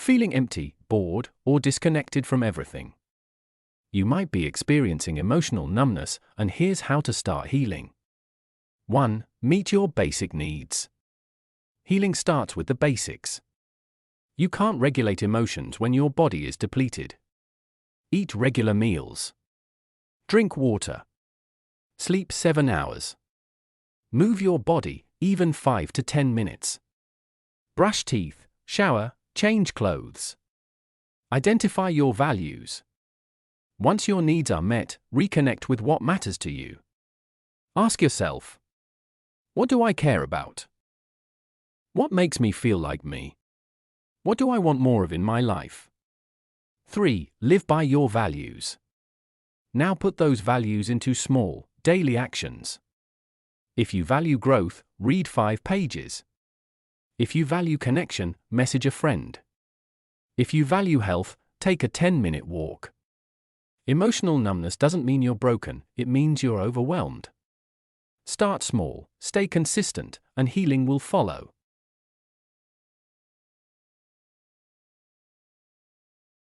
feeling empty, bored, or disconnected from everything? You might be experiencing emotional numbness, and here's how to start healing. 1. Meet your basic needs. Healing starts with the basics. You can't regulate emotions when your body is depleted. Eat regular meals. Drink water. Sleep 7 hours. Move your body, even 5 to 10 minutes. Brush teeth, shower, change clothes. Identify your values. Once your needs are met, reconnect with what matters to you. Ask yourself, what do I care about? What makes me feel like me? What do I want more of in my life? 3. Live by your values. Now put those values into small, daily actions. If you value growth, read 5 pages. If you value connection, message a friend. If you value health, take a 10-minute walk. Emotional numbness doesn't mean you're broken, it means you're overwhelmed. Start small, stay consistent, and healing will follow.